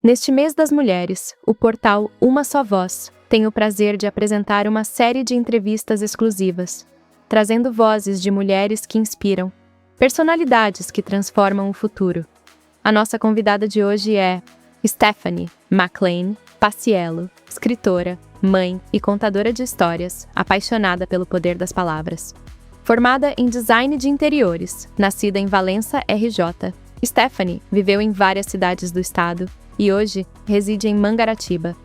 Neste mês das mulheres, o portal Uma Só Voz tem o prazer de apresentar uma série de entrevistas exclusivas, trazendo vozes de mulheres que inspiram, personalidades que transformam o futuro. A nossa convidada de hoje é Stephanie McLean Paciello, escritora, mãe e contadora de histórias, apaixonada pelo poder das palavras. Formada em design de interiores, nascida em Valença, RJ, Stephanie viveu em várias cidades do estado e hoje reside em Mangaratiba.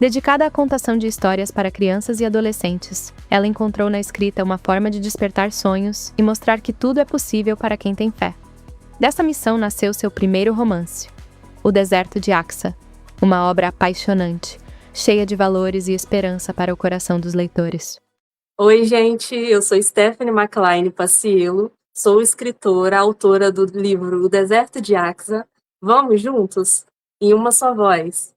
Dedicada à contação de histórias para crianças e adolescentes, ela encontrou na escrita uma forma de despertar sonhos e mostrar que tudo é possível para quem tem fé. Dessa missão nasceu seu primeiro romance, O Deserto de Axa, uma obra apaixonante, cheia de valores e esperança para o coração dos leitores. Oi, gente, eu sou Stephanie McLean Paciello, sou escritora, autora do livro O Deserto de Axa. Vamos juntos? Em uma só voz.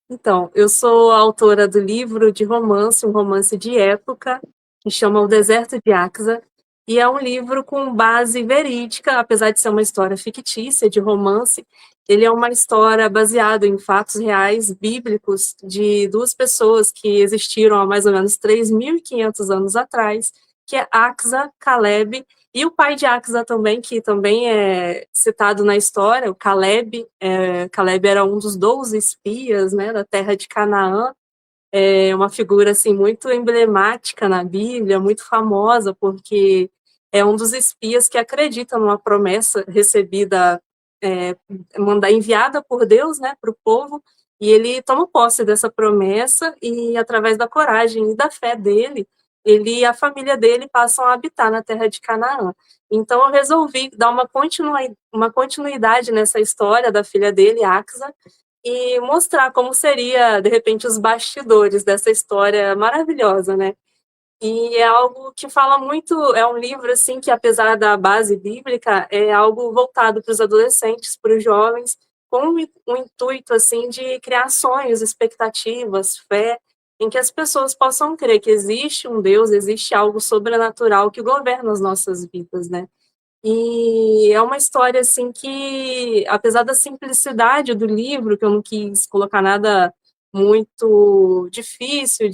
Então, eu sou autora do livro de romance, um romance de época, que chama O Deserto de Axa, e é um livro com base verídica, apesar de ser uma história fictícia de romance. Ele é uma história baseada em fatos reais, bíblicos, de duas pessoas que existiram há mais ou menos 3.500 anos atrás, que é Axa, Caleb, e o pai de Axa também, que também é citado na história, o Caleb. Caleb era um dos 12 espias, né, da terra de Canaã. É uma figura assim, muito emblemática na Bíblia, muito famosa, porque é um dos espias que acredita numa promessa recebida, é, enviada por Deus, né, para o povo, e ele toma posse dessa promessa e, através da coragem e da fé dele, ele e a família dele passam a habitar na terra de Canaã. Então, eu resolvi dar uma continuidade nessa história da filha dele, Axa, e mostrar como seria, de repente, os bastidores dessa história maravilhosa, né? E é algo que fala muito, é um livro, assim, que apesar da base bíblica, é algo voltado para os adolescentes, para os jovens, com um intuito, assim, de criar sonhos, expectativas, fé, em que as pessoas possam crer que existe um Deus, existe algo sobrenatural que governa as nossas vidas, né? E é uma história, assim, que, apesar da simplicidade do livro, que eu não quis colocar nada muito difícil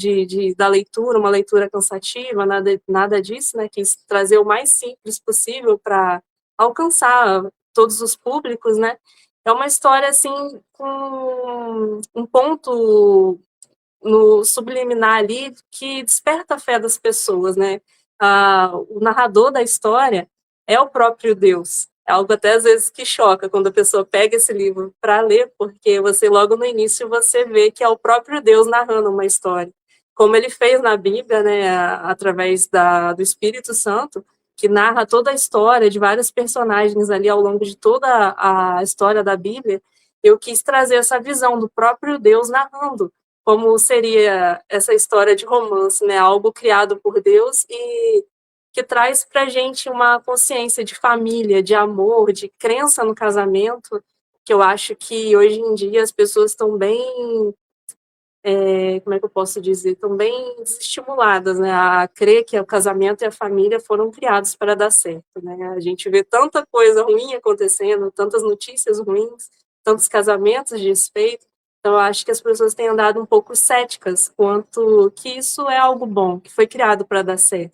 da leitura, uma leitura cansativa, nada disso, né? Quis trazer o mais simples possível para alcançar todos os públicos, né? É uma história, assim, com um ponto no subliminar ali que desperta a fé das pessoas, né? O narrador da história é o próprio Deus. É algo até às vezes que choca quando a pessoa pega esse livro para ler, porque você logo no início você vê que é o próprio Deus narrando uma história. Como ele fez na Bíblia, né, através do Espírito Santo, que narra toda a história de vários personagens ali ao longo de toda a história da Bíblia, eu quis trazer essa visão do próprio Deus narrando como seria essa história de romance, né? Algo criado por Deus e que traz para a gente uma consciência de família, de amor, de crença no casamento, que eu acho que hoje em dia as pessoas estão bem, como é que eu posso dizer, estão bem desestimuladas, né? A crer que o casamento e a família foram criados para dar certo, né? A gente vê tanta coisa ruim acontecendo, tantas notícias ruins, tantos casamentos desfeitos. Então, eu acho que as pessoas têm andado um pouco céticas quanto que isso é algo bom, que foi criado para dar certo.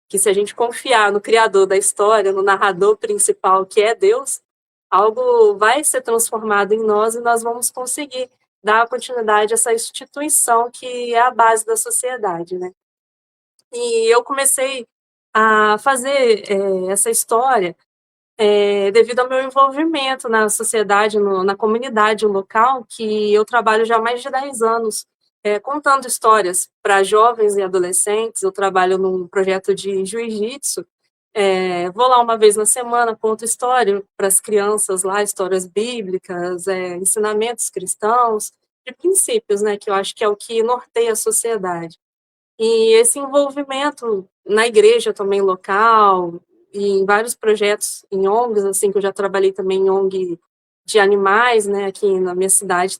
Que se a gente confiar no criador da história, no narrador principal, que é Deus, algo vai ser transformado em nós e nós vamos conseguir dar continuidade a essa instituição que é a base da sociedade, né? E eu comecei a fazer essa história devido ao meu envolvimento na sociedade, na comunidade local, que eu trabalho já há mais de 10 anos, contando histórias para jovens e adolescentes. Eu trabalho num projeto de jiu-jitsu, vou lá uma vez na semana, conto história para as crianças lá, histórias bíblicas, ensinamentos cristãos, de princípios, né, que eu acho que é o que norteia a sociedade. E esse envolvimento na igreja também local, e em vários projetos em ONGs, assim, que eu já trabalhei também em ONG de animais, né, aqui na minha cidade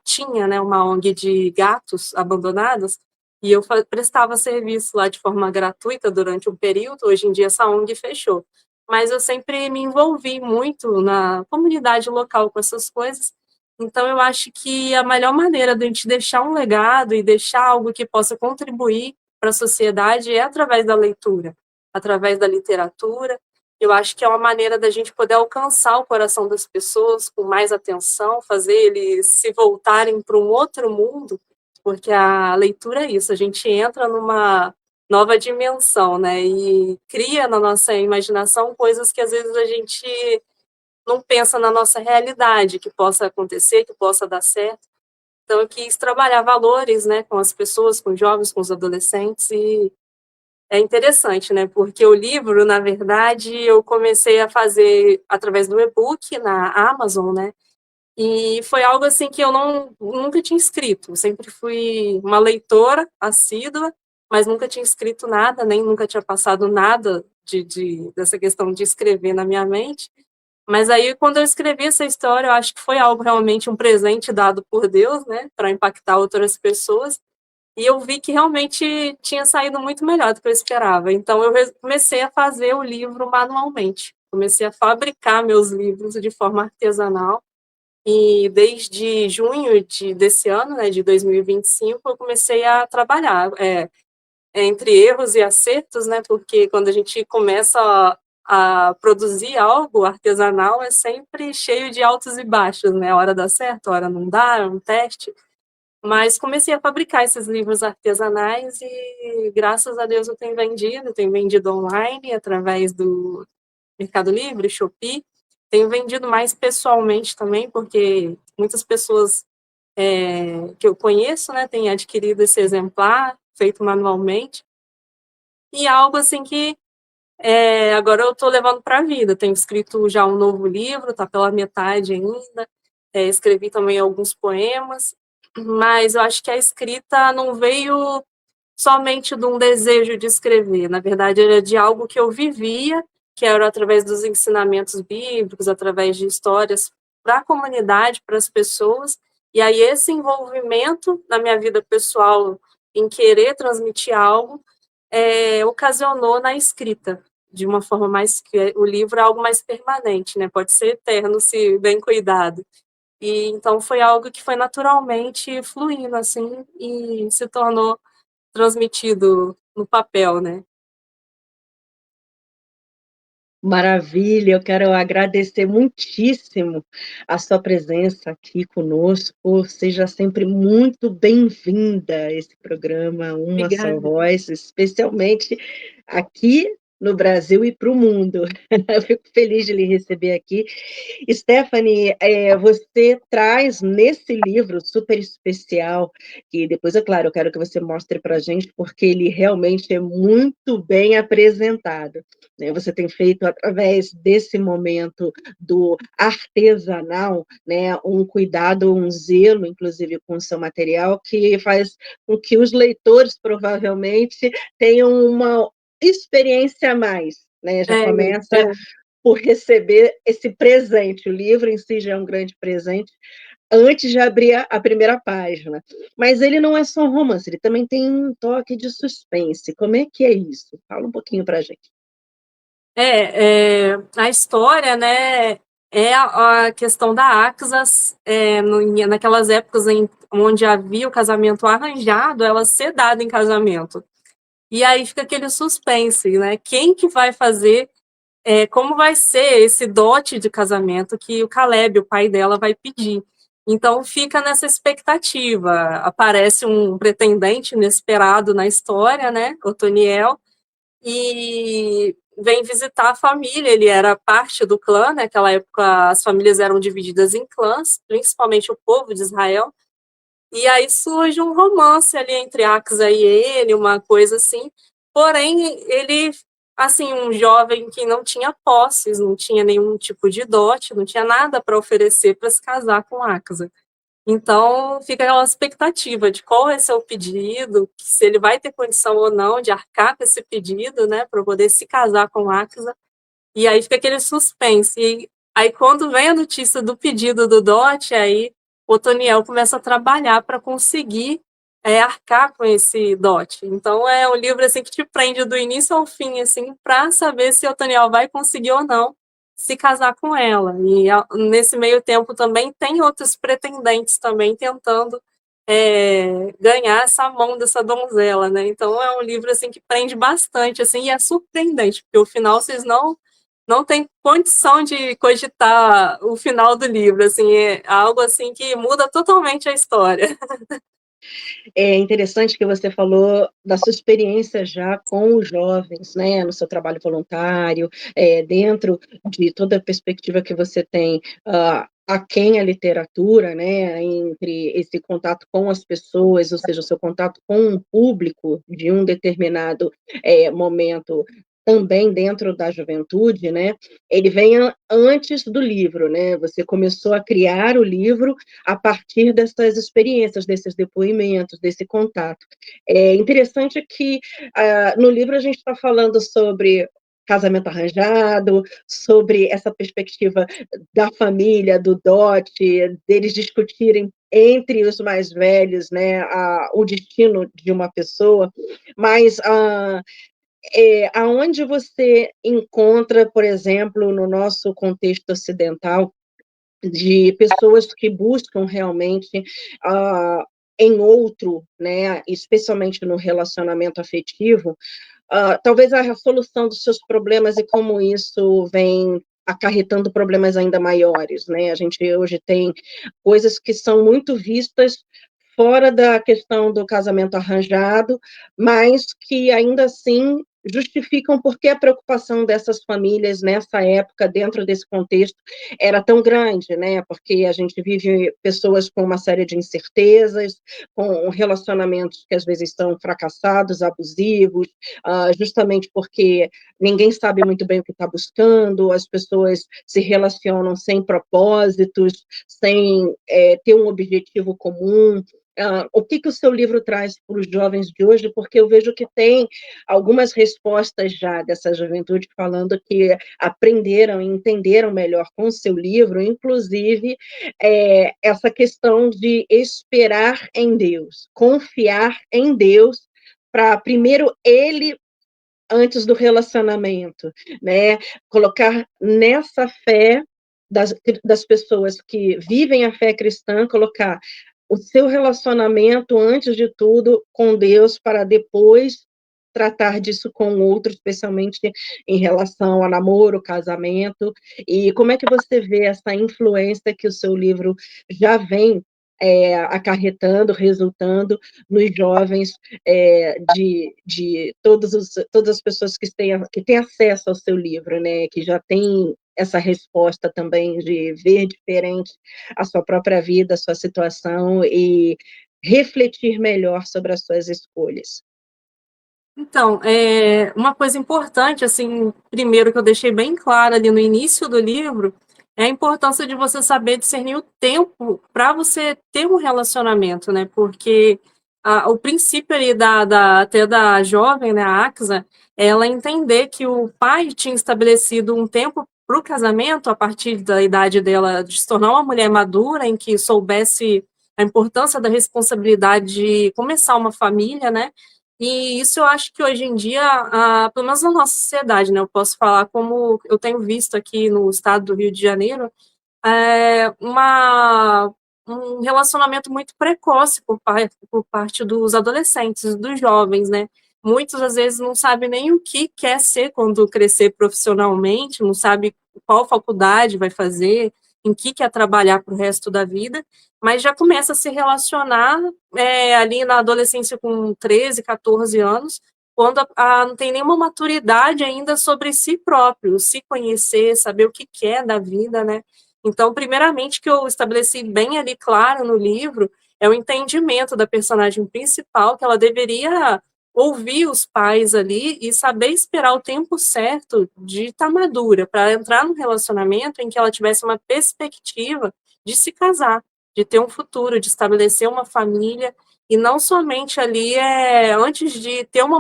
tinha, né, uma ONG de gatos abandonados, e eu prestava serviço lá de forma gratuita durante um período. Hoje em dia essa ONG fechou, mas eu sempre me envolvi muito na comunidade local com essas coisas, Então eu acho que a melhor maneira de a gente deixar um legado e deixar algo que possa contribuir para a sociedade é através da leitura, através da literatura. Eu acho que é uma maneira da gente poder alcançar o coração das pessoas com mais atenção, fazer eles se voltarem para um outro mundo, porque a leitura é isso, a gente entra numa nova dimensão, né, e cria na nossa imaginação coisas que às vezes a gente não pensa na nossa realidade, que possa acontecer, que possa dar certo. Então eu quis trabalhar valores, né, com as pessoas, com os jovens, com os adolescentes, e é interessante, né, porque o livro, na verdade, eu comecei a fazer através do e-book na Amazon, né, e foi algo assim que eu nunca tinha escrito. Eu sempre fui uma leitora assídua, mas nunca tinha escrito nada, nem nunca tinha passado nada dessa questão de escrever na minha mente. Mas aí, quando eu escrevi essa história, eu acho que foi algo realmente um presente dado por Deus, né, para impactar outras pessoas, e eu vi que realmente tinha saído muito melhor do que eu esperava. Então eu comecei a fazer o livro manualmente, comecei a fabricar meus livros de forma artesanal, e desde junho desse ano, né, de 2025, eu comecei a trabalhar, entre erros e acertos, né, porque quando a gente começa a produzir algo artesanal é sempre cheio de altos e baixos, né, a hora dá certo, a hora não dá, é um teste, mas comecei a fabricar esses livros artesanais e graças a Deus eu tenho vendido online através do Mercado Livre, Shopee, tenho vendido mais pessoalmente também, porque muitas pessoas que eu conheço, né, têm adquirido esse exemplar, feito manualmente, e algo assim que agora eu estou levando para a vida. Tenho escrito já um novo livro, está pela metade ainda. Escrevi também alguns poemas, mas eu acho que a escrita não veio somente de um desejo de escrever. Na verdade, era de algo que eu vivia, que era através dos ensinamentos bíblicos, através de histórias para a comunidade, para as pessoas. E aí esse envolvimento na minha vida pessoal em querer transmitir algo ocasionou na escrita, de uma forma mais que o livro é algo mais permanente, né? Pode ser eterno se bem cuidado. E então foi algo que foi naturalmente fluindo assim e se tornou transmitido no papel, né? Maravilha, eu quero agradecer muitíssimo a sua presença aqui conosco. Seja sempre muito bem-vinda a esse programa Uma Só Obrigada. Voz, especialmente aqui no Brasil e para o mundo. Eu fico feliz de lhe receber aqui. Stephanie, você traz nesse livro super especial, que depois, é claro, eu quero que você mostre para a gente, porque ele realmente é muito bem apresentado, né? Você tem feito, através desse momento do artesanal, né, um cuidado, um zelo, inclusive, com o seu material, que faz com que os leitores, provavelmente, tenham uma experiência a mais, né? Já É, começa é. por receber esse presente. O livro em si já é um grande presente, antes de abrir a primeira página. Mas ele não é só um romance, ele também tem um toque de suspense. Como é que é isso? Fala um pouquinho para a gente. A história, né, é a questão da Axas, naquelas épocas onde havia o casamento arranjado, ela ser dada em casamento. E aí fica aquele suspense, né? Quem que vai fazer, como vai ser esse dote de casamento que o Caleb, o pai dela, vai pedir. Então fica nessa expectativa. Aparece um pretendente inesperado na história, né? Otoniel, e vem visitar a família. Ele era parte do clã, né? Naquela época as famílias eram divididas em clãs, principalmente o povo de Israel. E aí surge um romance ali entre Axa e ele, uma coisa assim. Porém, ele, assim, um jovem que não tinha posses, não tinha nenhum tipo de dote, não tinha nada para oferecer para se casar com Axa. Então, fica aquela expectativa de qual vai ser o pedido, se ele vai ter condição ou não de arcar com esse pedido, né, para poder se casar com Axa. E aí fica aquele suspense. E aí, quando vem a notícia do pedido do dote, aí o Otoniel começa a trabalhar para conseguir arcar com esse dote. Então, é um livro assim que te prende do início ao fim, assim, para saber se o Otoniel vai conseguir ou não se casar com ela. E nesse meio tempo também tem outros pretendentes também tentando ganhar essa mão dessa donzela, né? Então é um livro assim que prende bastante, assim, e é surpreendente, porque o final vocês não têm condição de cogitar o final do livro, assim, é algo assim que muda totalmente a história. É interessante que você falou da sua experiência já com os jovens, né, no seu trabalho voluntário, dentro de toda a perspectiva que você tem, a quem a literatura, né, entre esse contato com as pessoas, ou seja, o seu contato com um público de um determinado, momento, também dentro da juventude, né, ele vem antes do livro, né, você começou a criar o livro a partir dessas experiências, desses depoimentos, desse contato. É interessante que, no livro a gente está falando sobre casamento arranjado, sobre essa perspectiva da família, do dote, deles discutirem entre os mais velhos, né, o destino de uma pessoa, mas aonde você encontra, por exemplo, no nosso contexto ocidental, de pessoas que buscam realmente, em outro, né, especialmente no relacionamento afetivo, talvez a solução dos seus problemas e como isso vem acarretando problemas ainda maiores, né. A gente hoje tem coisas que são muito vistas fora da questão do casamento arranjado, mas que ainda assim justificam por que a preocupação dessas famílias nessa época, dentro desse contexto, era tão grande, né, porque a gente vive pessoas com uma série de incertezas, com relacionamentos que às vezes são fracassados, abusivos, justamente porque ninguém sabe muito bem o que está buscando, as pessoas se relacionam sem propósitos, sem ter um objetivo comum. O que o seu livro traz para os jovens de hoje? Porque eu vejo que tem algumas respostas já dessa juventude falando que aprenderam e entenderam melhor com o seu livro, inclusive essa questão de esperar em Deus, confiar em Deus, para primeiro ele antes do relacionamento, né, colocar nessa fé das pessoas que vivem a fé cristã, colocar o seu relacionamento, antes de tudo, com Deus, para depois tratar disso com o outro, especialmente em relação a namoro, casamento. E como é que você vê essa influência que o seu livro já vem, acarretando, resultando nos jovens, de todas as pessoas que têm acesso ao seu livro, né, que já têm essa resposta também de ver diferente a sua própria vida, a sua situação e refletir melhor sobre as suas escolhas. Então, uma coisa importante, assim, primeiro que eu deixei bem claro ali no início do livro, é a importância de você saber discernir o tempo para você ter um relacionamento, né? Porque o princípio ali até da jovem, né, a Axa, ela entender que o pai tinha estabelecido um tempo para o casamento a partir da idade dela de se tornar uma mulher madura, em que soubesse a importância da responsabilidade de começar uma família, né? E isso eu acho que hoje em dia, pelo menos na nossa sociedade, né, eu posso falar como eu tenho visto aqui no estado do Rio de Janeiro, um relacionamento muito precoce por parte dos adolescentes, dos jovens, né. Muitos, às vezes, não sabem nem o que quer ser quando crescer profissionalmente, não sabe qual faculdade vai fazer, em que quer trabalhar para o resto da vida, mas já começa a se relacionar, ali na adolescência com 13, 14 anos, quando não tem nenhuma maturidade ainda sobre si próprio, se conhecer, saber o que quer da vida, né. Então, primeiramente, que eu estabeleci bem ali claro no livro, é o entendimento da personagem principal, que ela deveria ouvir os pais ali e saber esperar o tempo certo de estar madura, para entrar num relacionamento em que ela tivesse uma perspectiva de se casar, de ter um futuro, de estabelecer uma família, e não somente ali, antes de ter uma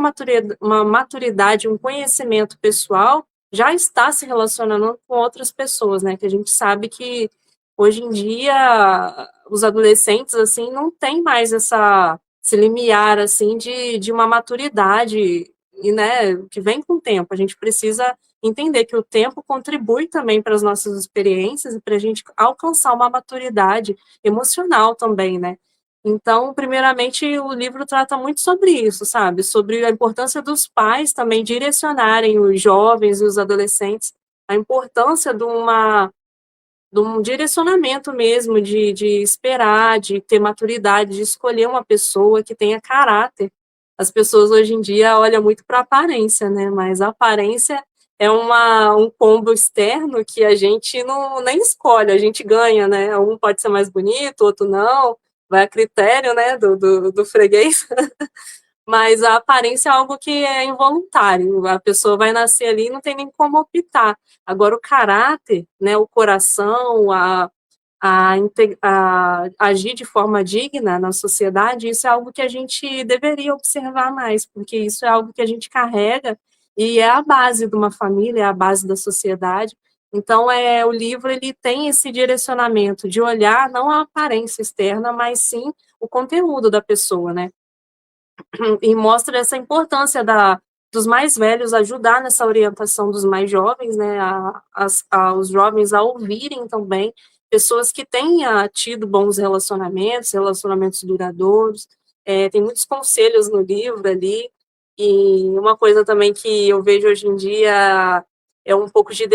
maturidade, um conhecimento pessoal, já está se relacionando com outras pessoas, né, que a gente sabe que hoje em dia os adolescentes, assim, não tem mais esse limiar, assim, de uma maturidade e, né, que vem com o tempo. A gente precisa entender que o tempo contribui também para as nossas experiências e para a gente alcançar uma maturidade emocional também, né. Então, primeiramente, o livro trata muito sobre isso, sabe, sobre a importância dos pais também direcionarem os jovens e os adolescentes, a importância de um direcionamento mesmo, de esperar, de ter maturidade, de escolher uma pessoa que tenha caráter. As pessoas hoje em dia olham muito para a aparência, né, mas a aparência é um combo externo que a gente não nem escolhe, a gente ganha, né, um pode ser mais bonito, outro não, vai a critério, né, do freguês. Mas a aparência é algo que é involuntário, a pessoa vai nascer ali e não tem nem como optar. Agora o caráter, né, o coração, a agir de forma digna na sociedade, isso é algo que a gente deveria observar mais, porque isso é algo que a gente carrega e é a base de uma família, é a base da sociedade. Então, o livro ele tem esse direcionamento de olhar não a aparência externa, mas sim o conteúdo da pessoa, né. E mostra essa importância dos mais velhos ajudar nessa orientação dos mais jovens, né, aos jovens a ouvirem também pessoas que tenha tido bons relacionamentos, relacionamentos duradouros. Tem muitos conselhos no livro ali, e uma coisa também que eu vejo hoje em dia é um pouco de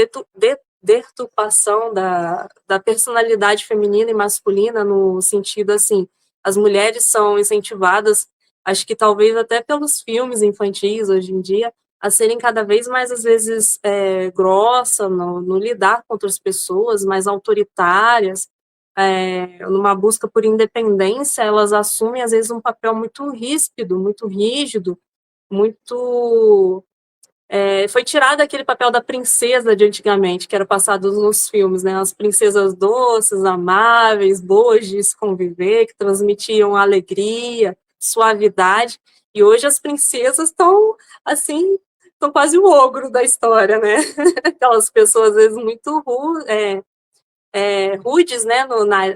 deturpação da personalidade feminina e masculina, no sentido, assim, as mulheres são incentivadas, acho que talvez até pelos filmes infantis hoje em dia, a serem cada vez mais, às vezes, grossa no lidar com outras pessoas, mais autoritárias, numa busca por independência, elas assumem, às vezes, um papel muito ríspido, muito rígido, muito foi tirado aquele papel da princesa de antigamente, que era passado nos filmes, né, as princesas doces, amáveis, boas de se conviver, que transmitiam alegria, suavidade, e hoje as princesas estão, assim, estão quase o ogro da história, né, aquelas pessoas, às vezes, muito rudes, né,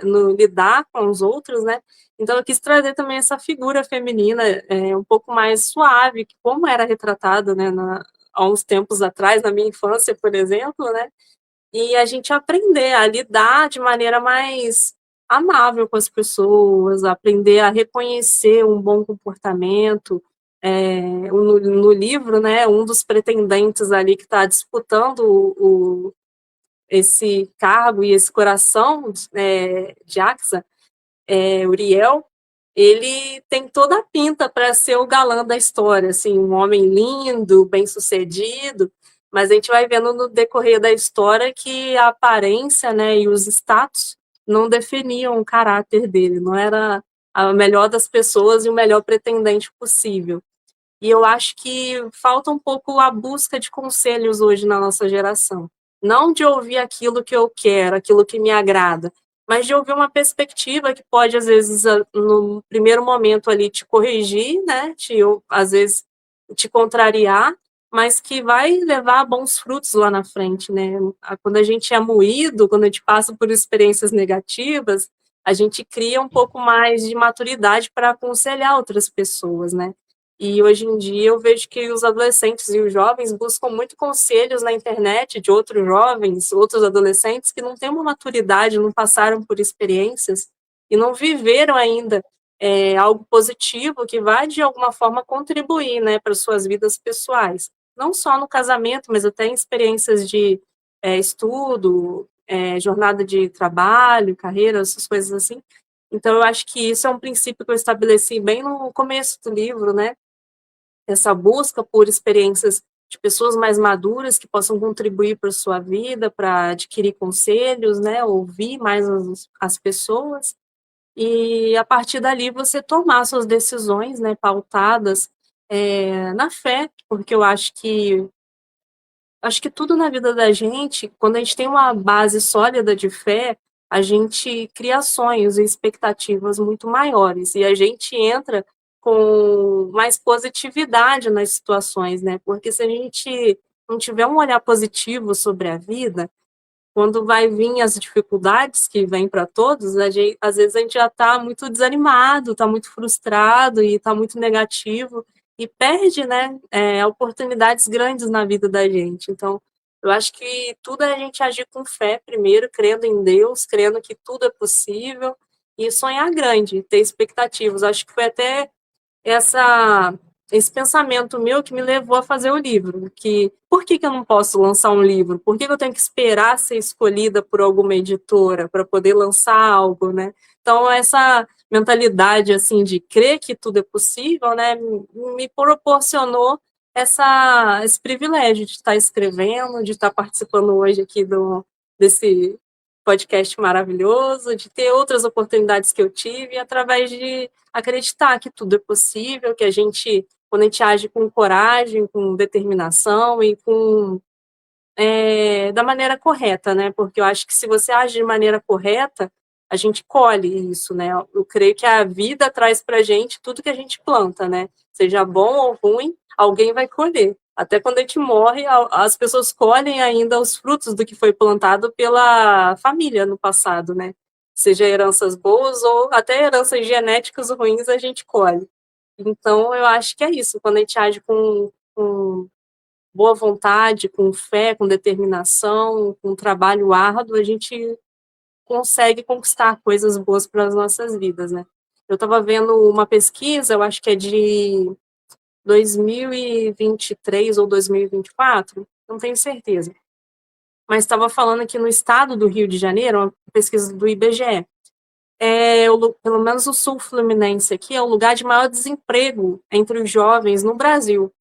no lidar com os outros, né, então eu quis trazer também essa figura feminina, um pouco mais suave, que como era retratado, né, há uns tempos atrás, na minha infância, por exemplo, né, e a gente aprender a lidar de maneira mais amável com as pessoas, aprender a reconhecer um bom comportamento. No livro, né, um dos pretendentes ali que está disputando esse cargo e esse coração de Axa, Uriel, ele tem toda a pinta para ser o galã da história, assim, um homem lindo, bem-sucedido, mas a gente vai vendo no decorrer da história que a aparência, né, e os status não definiam o caráter dele, não era a melhor das pessoas e o melhor pretendente possível. E eu acho que falta um pouco a busca de conselhos hoje na nossa geração. Não de ouvir aquilo que eu quero, aquilo que me agrada, mas de ouvir uma perspectiva que pode, às vezes, no primeiro momento ali te corrigir, né, às vezes te contrariar, mas que vai levar a bons frutos lá na frente, né. Quando a gente é moído, quando a gente passa por experiências negativas, a gente cria um pouco mais de maturidade para aconselhar outras pessoas, né. E hoje em dia eu vejo que os adolescentes e os jovens buscam muito conselhos na internet de outros jovens, outros adolescentes que não têm uma maturidade, não passaram por experiências e não viveram ainda algo positivo que vai de alguma forma contribuir, né, para suas vidas pessoais. Não só no casamento, mas até em experiências de estudo, jornada de trabalho, carreira, essas coisas assim. Então eu acho que isso é um princípio que eu estabeleci bem no começo do livro, né, essa busca por experiências de pessoas mais maduras que possam contribuir para a sua vida, para adquirir conselhos, né, ouvir mais as pessoas, e a partir dali você tomar suas decisões, né, pautadas, na fé, porque eu acho que tudo na vida da gente, quando a gente tem uma base sólida de fé, a gente cria sonhos e expectativas muito maiores, e a gente entra com mais positividade nas situações, né, porque se a gente não tiver um olhar positivo sobre a vida, quando vai vir as dificuldades que vêm para todos, às vezes a gente já está muito desanimado, está muito frustrado e está muito negativo, e perde, né, oportunidades grandes na vida da gente. Então, Eu acho que tudo é a gente agir com fé primeiro, crendo em Deus, crendo que tudo é possível e sonhar grande, ter expectativas. Acho que foi até essa esse pensamento meu que me levou a fazer o livro, que por que eu não posso lançar um livro? Por que eu tenho que esperar ser escolhida por alguma editora para poder lançar algo, né? Então essa mentalidade assim de crer que tudo é possível, né, me proporcionou esse privilégio de estar escrevendo, de estar participando hoje aqui desse podcast maravilhoso, de ter outras oportunidades que eu tive através de acreditar que tudo é possível, que a gente, quando a gente age com coragem, com determinação e da maneira correta, né? Porque eu acho que se você age de maneira correta, a gente colhe isso, né? Eu creio que a vida traz para a gente tudo que a gente planta, né? Seja bom ou ruim, alguém vai colher. Até quando a gente morre, as pessoas colhem ainda os frutos do que foi plantado pela família no passado, né? Seja heranças boas ou até heranças genéticas ruins, a gente colhe. Então, eu acho que é isso. Quando a gente age com boa vontade, com fé, com determinação, com trabalho árduo, a gente consegue conquistar coisas boas para as nossas vidas, né? Eu estava vendo uma pesquisa, eu acho que é de 2023 ou 2024, não tenho certeza, mas estava falando que no estado do Rio de Janeiro, uma pesquisa do IBGE, pelo menos o sul fluminense aqui, é o lugar de maior desemprego entre os jovens no Brasil,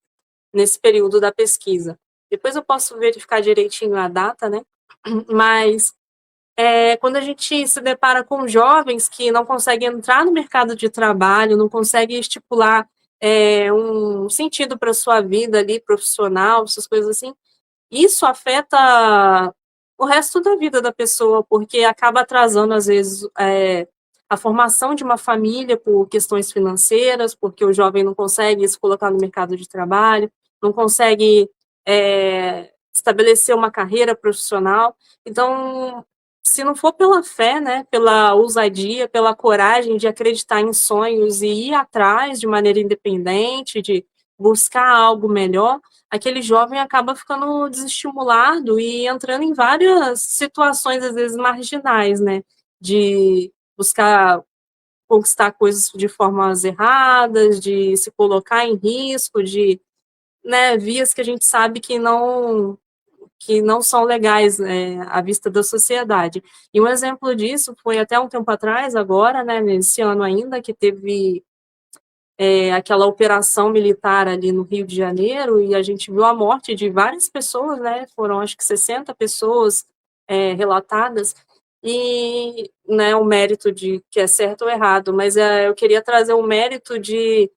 nesse período da pesquisa. Depois eu posso verificar direitinho a data, né? Mas quando a gente se depara com jovens que não conseguem entrar no mercado de trabalho, não conseguem estipular um sentido para a sua vida ali, profissional, essas coisas assim, isso afeta o resto da vida da pessoa, porque acaba atrasando, às vezes, a formação de uma família por questões financeiras, porque o jovem não consegue se colocar no mercado de trabalho, não consegue estabelecer uma carreira profissional. Então, se não for pela fé, né, pela ousadia, pela coragem de acreditar em sonhos e ir atrás de maneira independente, de buscar algo melhor, aquele jovem acaba ficando desestimulado e entrando em várias situações, às vezes, marginais, né, de buscar conquistar coisas de formas erradas, de se colocar em risco, de, né, vias que a gente sabe que não são legais à vista da sociedade. E um exemplo disso foi até um tempo atrás, agora, né, nesse ano ainda, que teve aquela operação militar ali no Rio de Janeiro, e a gente viu a morte de várias pessoas, né, foram acho que 60 pessoas relatadas, e né, o mérito de que é certo ou errado, mas eu queria trazer o mérito de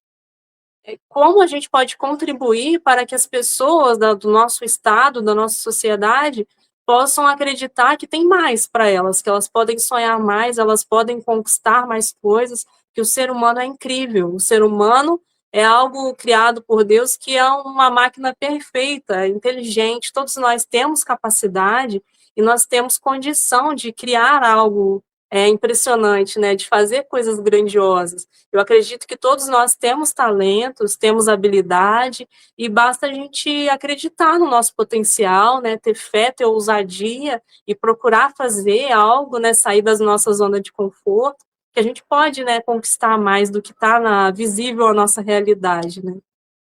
como a gente pode contribuir para que as pessoas do nosso estado, da nossa sociedade, possam acreditar que tem mais para elas, que elas podem sonhar mais, elas podem conquistar mais coisas, que o ser humano é incrível, o ser humano é algo criado por Deus que é uma máquina perfeita, inteligente, todos nós temos capacidade e nós temos condição de criar algo impressionante, né, de fazer coisas grandiosas. Eu acredito que todos nós temos talentos, temos habilidade, e basta a gente acreditar no nosso potencial, né, ter fé, ter ousadia e procurar fazer algo, né, sair das nossas zonas de conforto, que a gente pode, né, conquistar mais do que está visível à nossa realidade, né.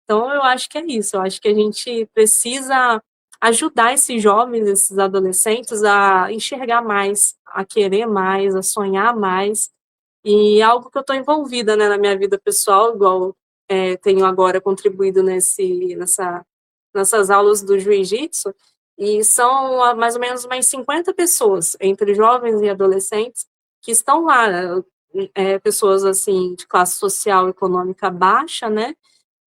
Então, eu acho que é isso, eu acho que a gente precisa ajudar esses jovens, esses adolescentes a enxergar mais, a querer mais, a sonhar mais, e algo que eu estou envolvida, né, na minha vida pessoal, igual tenho agora contribuído nessas aulas do jiu-jitsu, e são mais ou menos umas 50 pessoas, entre jovens e adolescentes, que estão lá, pessoas assim de classe social e econômica baixa, né,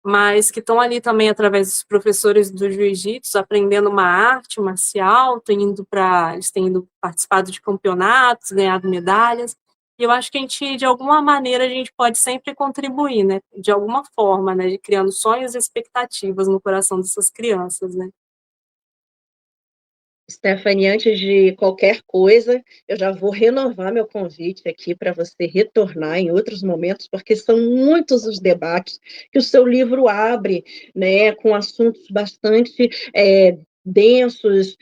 mas que estão ali também através dos professores do jiu-jitsu, aprendendo uma arte marcial, eles têm ido participado de campeonatos, ganhado medalhas, e eu acho que de alguma maneira, a gente pode sempre contribuir, né, de alguma forma, né, de criando sonhos e expectativas no coração dessas crianças, né. Stephanie, antes de qualquer coisa, eu já vou renovar meu convite aqui para você retornar em outros momentos, porque são muitos os debates que o seu livro abre, né, com assuntos bastante densos,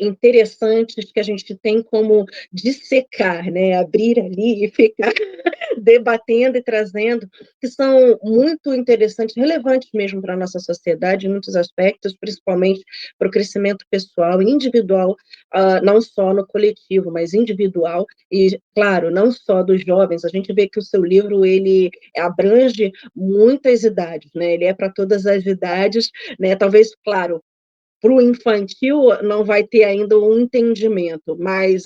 interessantes, que a gente tem como dissecar, né? Abrir ali e ficar debatendo e trazendo, que são muito interessantes, relevantes mesmo para a nossa sociedade, em muitos aspectos, principalmente para o crescimento pessoal e individual, não só no coletivo, mas individual, e, claro, não só dos jovens. A gente vê que o seu livro, ele abrange muitas idades, né? Ele é para todas as idades, né? Talvez, claro, para o infantil não vai ter ainda um entendimento, mas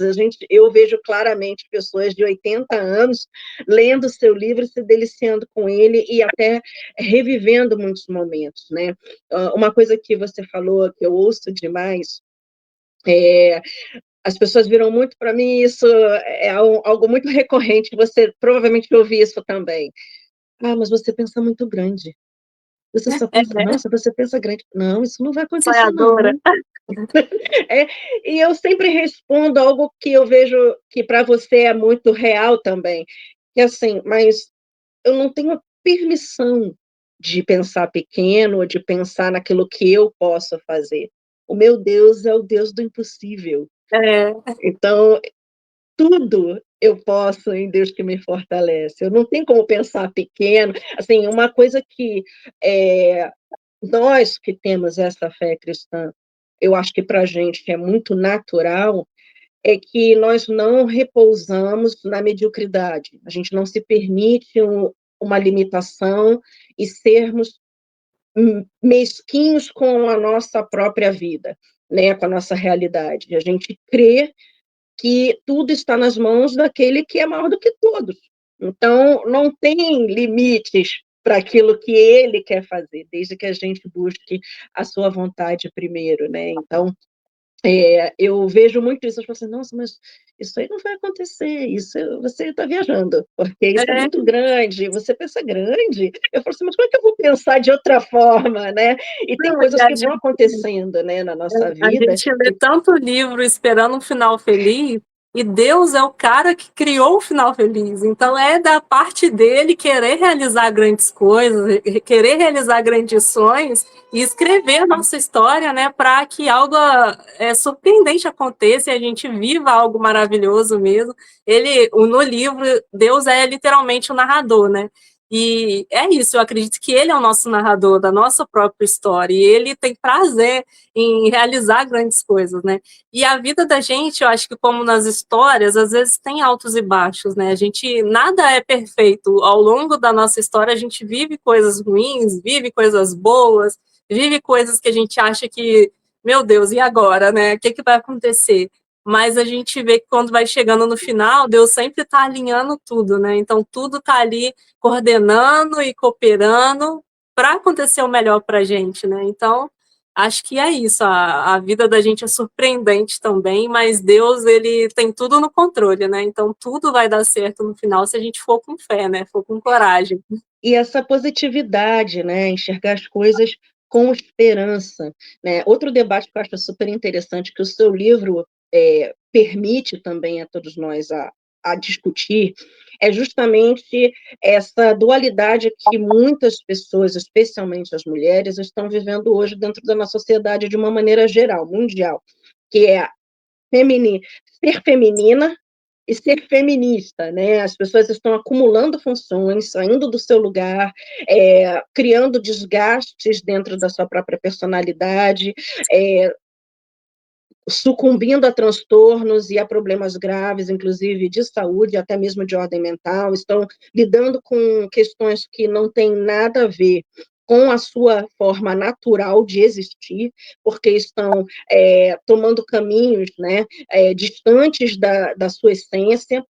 eu vejo claramente pessoas de 80 anos lendo o seu livro, se deliciando com ele e até revivendo muitos momentos, né? Uma coisa que você falou, que eu ouço demais, as pessoas viram muito para mim, isso é algo muito recorrente, você provavelmente ouviu isso também. Ah, mas você pensa muito grande. Você só É, pensa, nossa, você pensa grande. Não, isso não vai acontecer, sonhadora. não. É, e eu sempre respondo algo que eu vejo que para você é muito real também, que assim, mas eu não tenho permissão de pensar pequeno, ou de pensar naquilo que eu posso fazer. O meu Deus é o Deus do impossível. É, Então, tudo eu posso em Deus que me fortalece. Eu não tenho como pensar pequeno. Assim, uma coisa que nós que temos essa fé cristã, eu acho que para a gente é muito natural, é que nós não repousamos na mediocridade. A gente não se permite uma limitação e sermos mesquinhos com a nossa própria vida, né, com a nossa realidade. A gente crê que tudo está nas mãos daquele que é maior do que todos. Então, não tem limites para aquilo que ele quer fazer, desde que a gente busque a sua vontade primeiro, né? Então, eu vejo muito isso, eu falo assim, nossa, mas isso aí não vai acontecer, isso você está viajando, porque isso é é, muito grande, você pensa grande. Eu falo assim, mas como é que eu vou pensar de outra forma, né? E tem não, coisas que vão acontecendo, né, na nossa a vida, gente lê tanto livro esperando um final feliz, e Deus é o cara que criou o final feliz. Então é da parte dele querer realizar grandes coisas, querer realizar grandes sonhos e escrever a nossa história, né, para que algo surpreendente aconteça e a gente viva algo maravilhoso mesmo. No livro, Deus é literalmente o narrador, né? E é isso, eu acredito que ele é o nosso narrador da nossa própria história, e ele tem prazer em realizar grandes coisas, né? E a vida da gente, eu acho que como nas histórias, às vezes tem altos e baixos, né? A gente, nada é perfeito. Ao longo da nossa história, a gente vive coisas ruins, vive coisas boas, vive coisas que a gente acha que, meu Deus, e agora, né? O que vai acontecer? Mas a gente vê que quando vai chegando no final, Deus sempre está alinhando tudo, né? Então tudo está ali coordenando e cooperando para acontecer o melhor para a gente, né? Então acho que é isso. A vida da gente é surpreendente também, mas Deus ele tem tudo no controle, né? Então tudo vai dar certo no final se a gente for com fé, né? For com coragem. e essa positividade, né, enxergar as coisas com esperança, né? Outro debate que eu acho super interessante, que o seu livro permite também a todos nós a discutir, é justamente essa dualidade que muitas pessoas, especialmente as mulheres, estão vivendo hoje dentro da nossa sociedade de uma maneira geral, mundial, que é ser feminina e ser feminista, né? As pessoas estão acumulando funções, saindo do seu lugar, criando desgastes dentro da sua própria personalidade, é, sucumbindo a transtornos e a problemas graves, inclusive de saúde, até mesmo de ordem mental, estão lidando com questões que não têm nada a ver com a sua forma natural de existir, porque estão tomando caminhos, né, distantes da sua essência.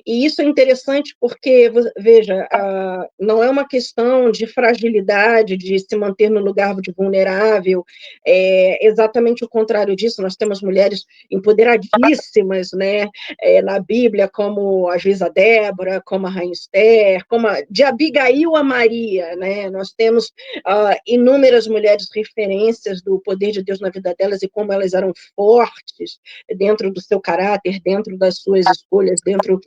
E isso é interessante porque, veja, não é uma questão de fragilidade, de se manter no lugar de vulnerável, é exatamente o contrário disso. Nós temos mulheres empoderadíssimas, né, na Bíblia, como a juíza Débora, como a rainha Esther, de Abigail a Maria, né? Nós temos inúmeras mulheres referências do poder de Deus na vida delas e como elas eram fortes dentro do seu caráter, dentro das suas escolhas, dentro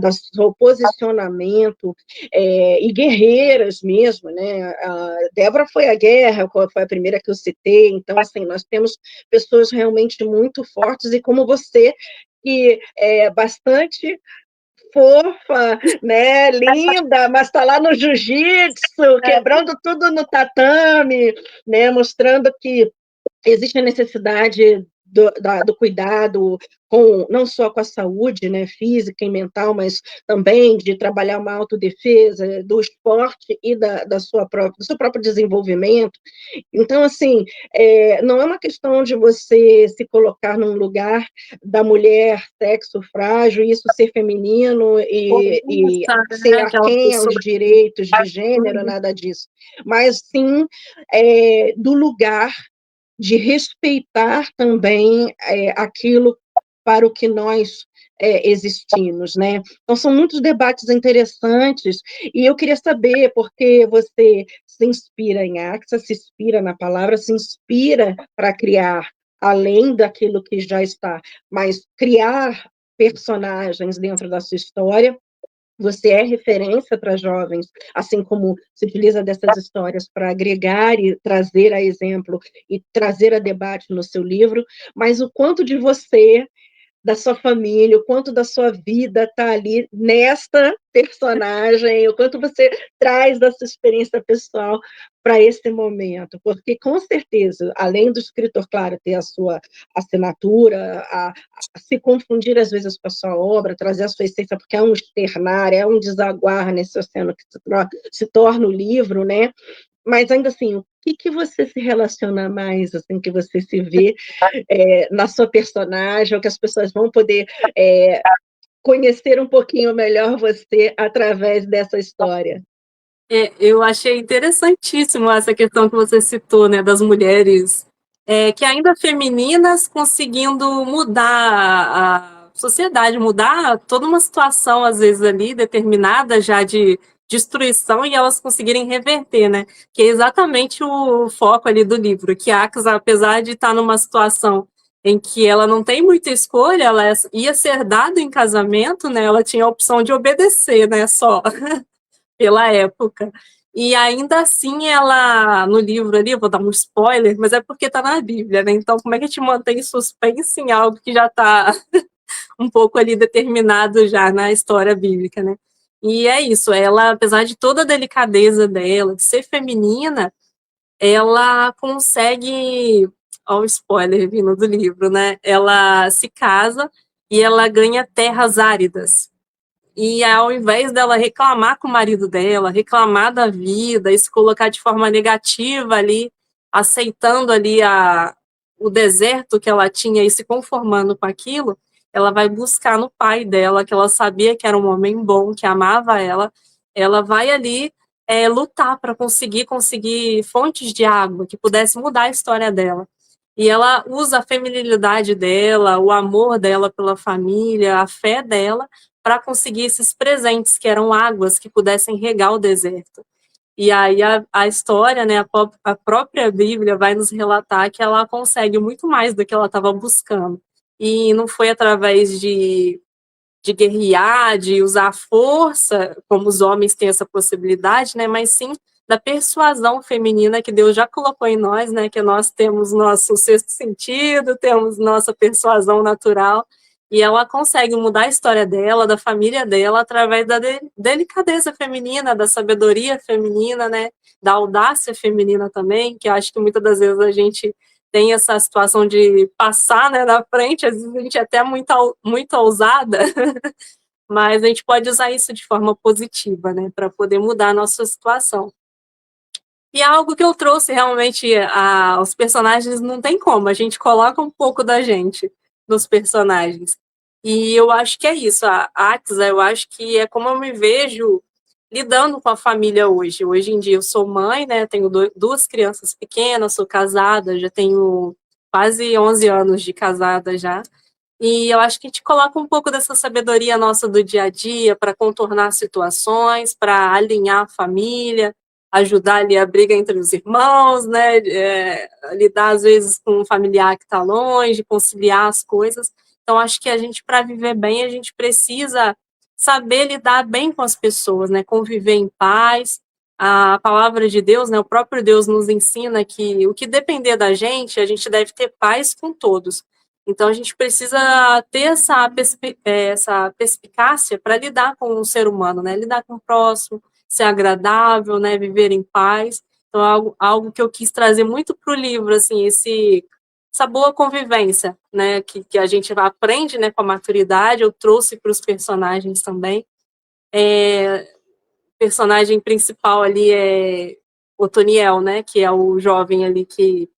do seu posicionamento, e guerreiras mesmo, né? A Débora foi à guerra, foi a primeira que eu citei, então, assim, nós temos pessoas realmente muito fortes, e como você, que é bastante fofa, né, linda, mas está lá no jiu-jitsu, quebrando tudo no tatame, né, mostrando que existe a necessidade do cuidado não só com a saúde, né, física e mental, mas também de trabalhar uma autodefesa, do esporte e do seu próprio desenvolvimento. Então, assim, não é uma questão de você se colocar num lugar da mulher, sexo frágil, isso ser feminino e ser né, aquela aquém aos pessoa. direitos de gênero, nada disso. Mas, sim, do lugar de respeitar também aquilo para o que nós existimos, né? Então, são muitos debates interessantes, e eu queria saber, porque você se inspira em Axa, se inspira na palavra, se inspira para criar, além daquilo que já está, mas criar personagens dentro da sua história. Você é referência para jovens, assim como se utiliza dessas histórias para agregar e trazer a exemplo e trazer a debate no seu livro, mas o quanto de você, da sua família, o quanto da sua vida está ali nesta personagem, o quanto você traz da sua experiência pessoal para esse momento, porque com certeza, além do escritor, claro, ter a sua assinatura, a se confundir às vezes com a sua obra, trazer a sua essência, porque é um externar, é um desaguar nesse oceano que se torna o livro, né? Mas ainda assim, o que você se relaciona mais, assim, que você se vê na sua personagem, ou que as pessoas vão poder conhecer um pouquinho melhor você através dessa história? Eu achei interessantíssimo essa questão que você citou, né, das mulheres que ainda femininas conseguindo mudar a sociedade, mudar toda uma situação, às vezes, ali, determinada já de destruição, e elas conseguirem reverter, né? Que é exatamente o foco ali do livro, que a Axa, apesar de estar numa situação em que ela não tem muita escolha, ela ia ser dada em casamento, né? Ela tinha a opção de obedecer, né, só. Pela época. E ainda assim ela, no livro ali, eu vou dar um spoiler, mas é porque tá na Bíblia, né? Então como é que a gente mantém suspense em algo que já tá um pouco ali determinado já na história bíblica, né? E é isso, ela, apesar de toda a delicadeza dela, de ser feminina, ela consegue, ó, o spoiler vindo do livro, né? Ela se casa e ela ganha terras áridas. E ao invés dela reclamar com o marido dela, reclamar da vida e se colocar de forma negativa ali, aceitando ali o deserto que ela tinha e se conformando com aquilo, ela vai buscar no pai dela, que ela sabia que era um homem bom, que amava ela vai ali lutar para conseguir fontes de água que pudesse mudar a história dela. E ela usa a feminilidade dela, o amor dela pela família, a fé dela, para conseguir esses presentes, que eram águas que pudessem regar o deserto. E aí a história, né, a própria Bíblia vai nos relatar que ela consegue muito mais do que ela estava buscando. E não foi através de guerrear, de usar a força, como os homens têm essa possibilidade, né, mas sim da persuasão feminina que Deus já colocou em nós, né, que nós temos nosso sexto sentido, temos nossa persuasão natural, e ela consegue mudar a história dela, da família dela, através da delicadeza feminina, da sabedoria feminina, né, da audácia feminina também, que eu acho que muitas das vezes a gente tem essa situação de passar, né, na frente, às vezes a gente é até muito ousada, mas a gente pode usar isso de forma positiva, né, para poder mudar a nossa situação. E é algo que eu trouxe realmente os personagens, não tem como, a gente coloca um pouco da gente nos personagens. E eu acho que é isso, a Axa, eu acho que é como eu me vejo lidando com a família hoje. Hoje em dia eu sou mãe, né, tenho duas crianças pequenas, sou casada, já tenho quase 11 anos de casada já. E eu acho que a gente coloca um pouco dessa sabedoria nossa do dia a dia para contornar situações, para alinhar a família, ajudar ali a briga entre os irmãos, né? Lidar às vezes com um familiar que está longe, conciliar as coisas. Então, acho que a gente, para viver bem, a gente precisa saber lidar bem com as pessoas, né? Conviver em paz. A palavra de Deus, né? O próprio Deus nos ensina que o que depender da gente, a gente deve ter paz com todos. Então, a gente precisa ter essa perspicácia para lidar com o ser humano, né? Lidar com o próximo, ser agradável, né? Viver em paz. Então, é algo que eu quis trazer muito para o livro, assim, essa boa convivência, né? Que a gente aprende, né? Com a maturidade. Eu trouxe para os personagens também. O personagem principal ali é Otoniel, né? Que é o jovem ali que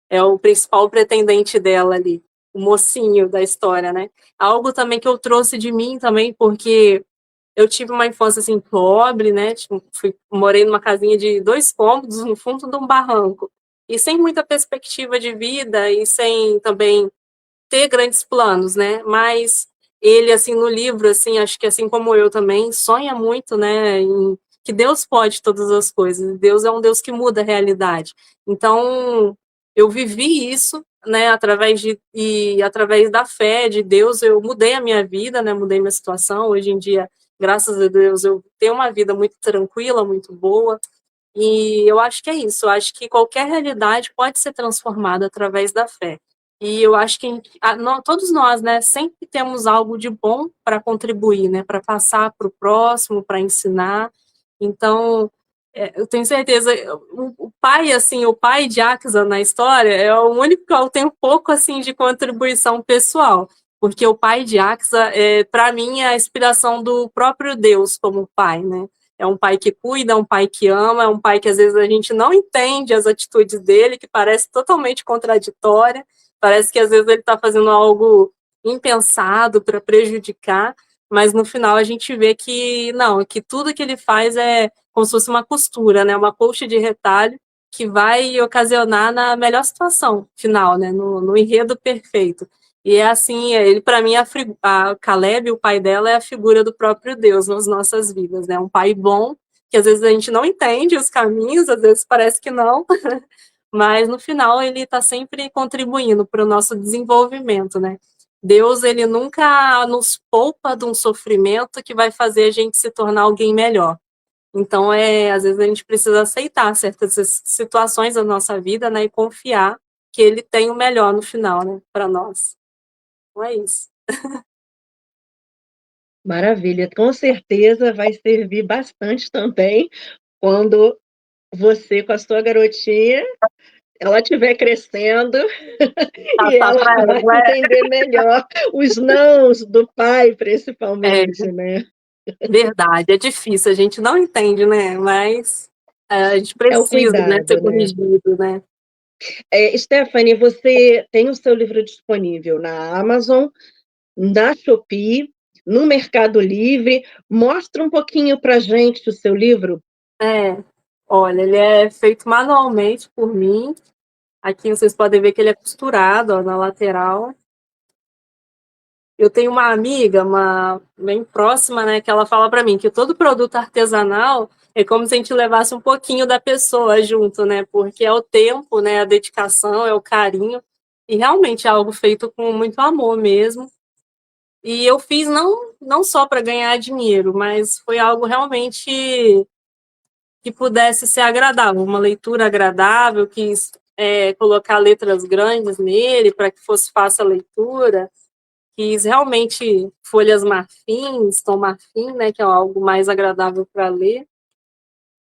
é o principal pretendente dela ali, o mocinho da história, né? Algo também que eu trouxe de mim também, porque eu tive uma infância assim pobre, né? Tipo, morei numa casinha de 2 cômodos no fundo de um barranco e sem muita perspectiva de vida e sem também ter grandes planos, né? Mas ele assim no livro, assim, acho que assim como eu também sonha muito, né? Em que Deus pode todas as coisas. Deus é um Deus que muda a realidade. Então eu vivi isso, né? Através da fé de Deus, eu mudei a minha vida, né? Mudei minha situação. Hoje em dia, graças a Deus, eu tenho uma vida muito tranquila, muito boa. E eu acho que é isso. Eu acho que qualquer realidade pode ser transformada através da fé. E eu acho que todos nós, né, sempre temos algo de bom para contribuir, né, para passar para o próximo, para ensinar. Então, eu tenho certeza, o pai, assim, o pai de Axa na história é o único que eu tenho pouco, assim, de contribuição pessoal, porque o pai de Axa, para mim, é a inspiração do próprio Deus como pai, né? É um pai que cuida, é um pai que ama, é um pai que às vezes a gente não entende as atitudes dele, que parece totalmente contraditória, parece que às vezes ele está fazendo algo impensado para prejudicar, mas no final a gente vê que não, que tudo que ele faz é como se fosse uma costura, né, uma colcha de retalho que vai ocasionar na melhor situação final, né, no enredo perfeito. E é assim, ele para mim, a Caleb, o pai dela, é a figura do próprio Deus nas nossas vidas, né? Um pai bom, que às vezes a gente não entende os caminhos, às vezes parece que não, mas no final ele está sempre contribuindo para o nosso desenvolvimento, né? Deus, ele nunca nos poupa de um sofrimento que vai fazer a gente se tornar alguém melhor. Então, às vezes a gente precisa aceitar certas situações da nossa vida, né, e confiar que ele tem o melhor no final, né, para nós. Então é isso. Maravilha, com certeza vai servir bastante também quando você, com a sua garotinha, ela estiver crescendo e Passar ela para ela, vai entender melhor os nãos do pai, principalmente, né? verdade, é difícil, a gente não entende, né, mas a gente É o precisa, né, cuidado, ser né? corrigido, né. Stephanie, você tem o seu livro disponível na Amazon, na Shopee, no Mercado Livre. Mostra um pouquinho para gente o seu livro. Olha, ele é feito manualmente por mim, aqui vocês podem ver que ele é costurado, ó, na lateral. Eu tenho uma amiga, uma bem próxima, né, que ela fala para mim que todo produto artesanal é como se a gente levasse um pouquinho da pessoa junto, né, porque é o tempo, né, a dedicação, é o carinho, e realmente é algo feito com muito amor mesmo. E eu fiz não só para ganhar dinheiro, mas foi algo realmente que pudesse ser agradável, uma leitura agradável, quis colocar letras grandes nele para que fosse fácil a leitura, quis realmente folhas marfins, tom marfim, né, que é algo mais agradável para ler,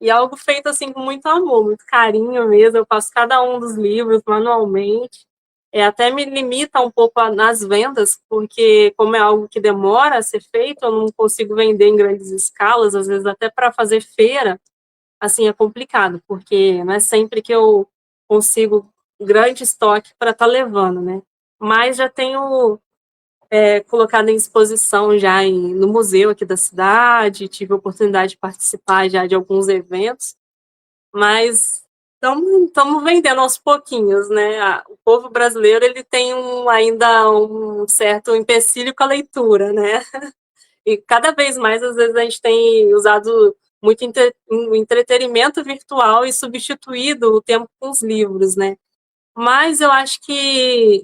e algo feito assim com muito amor, muito carinho mesmo. Eu faço cada um dos livros manualmente, até me limita um pouco nas vendas, porque como é algo que demora a ser feito, eu não consigo vender em grandes escalas, às vezes até para fazer feira, assim, é complicado, porque não é sempre que eu consigo grande estoque para estar levando, né? Mas já tenho colocado em exposição já no museu aqui da cidade, tive a oportunidade de participar já de alguns eventos, mas estamos vendendo aos pouquinhos, né? O povo brasileiro, ele tem ainda um certo empecilho com a leitura, né? E cada vez mais, às vezes, a gente tem usado muito o entretenimento virtual e substituído o tempo com os livros, né? Mas eu acho que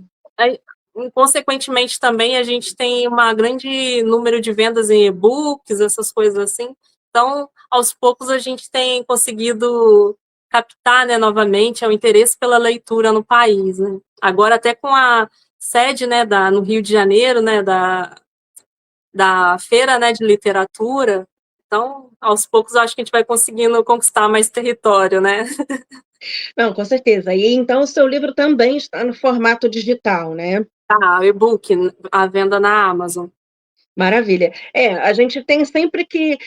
consequentemente também a gente tem uma grande número de vendas em e-books, essas coisas assim. Então, aos poucos a gente tem conseguido captar, né, novamente o interesse pela leitura no país, né? Agora até com a sede, né, no Rio de Janeiro, né, da feira, né, de literatura. Então, aos poucos eu acho que a gente vai conseguindo conquistar mais território, né? Não, com certeza. E então o seu livro também está no formato digital, né? Tá, o e-book, a venda na Amazon. Maravilha. A gente tem sempre que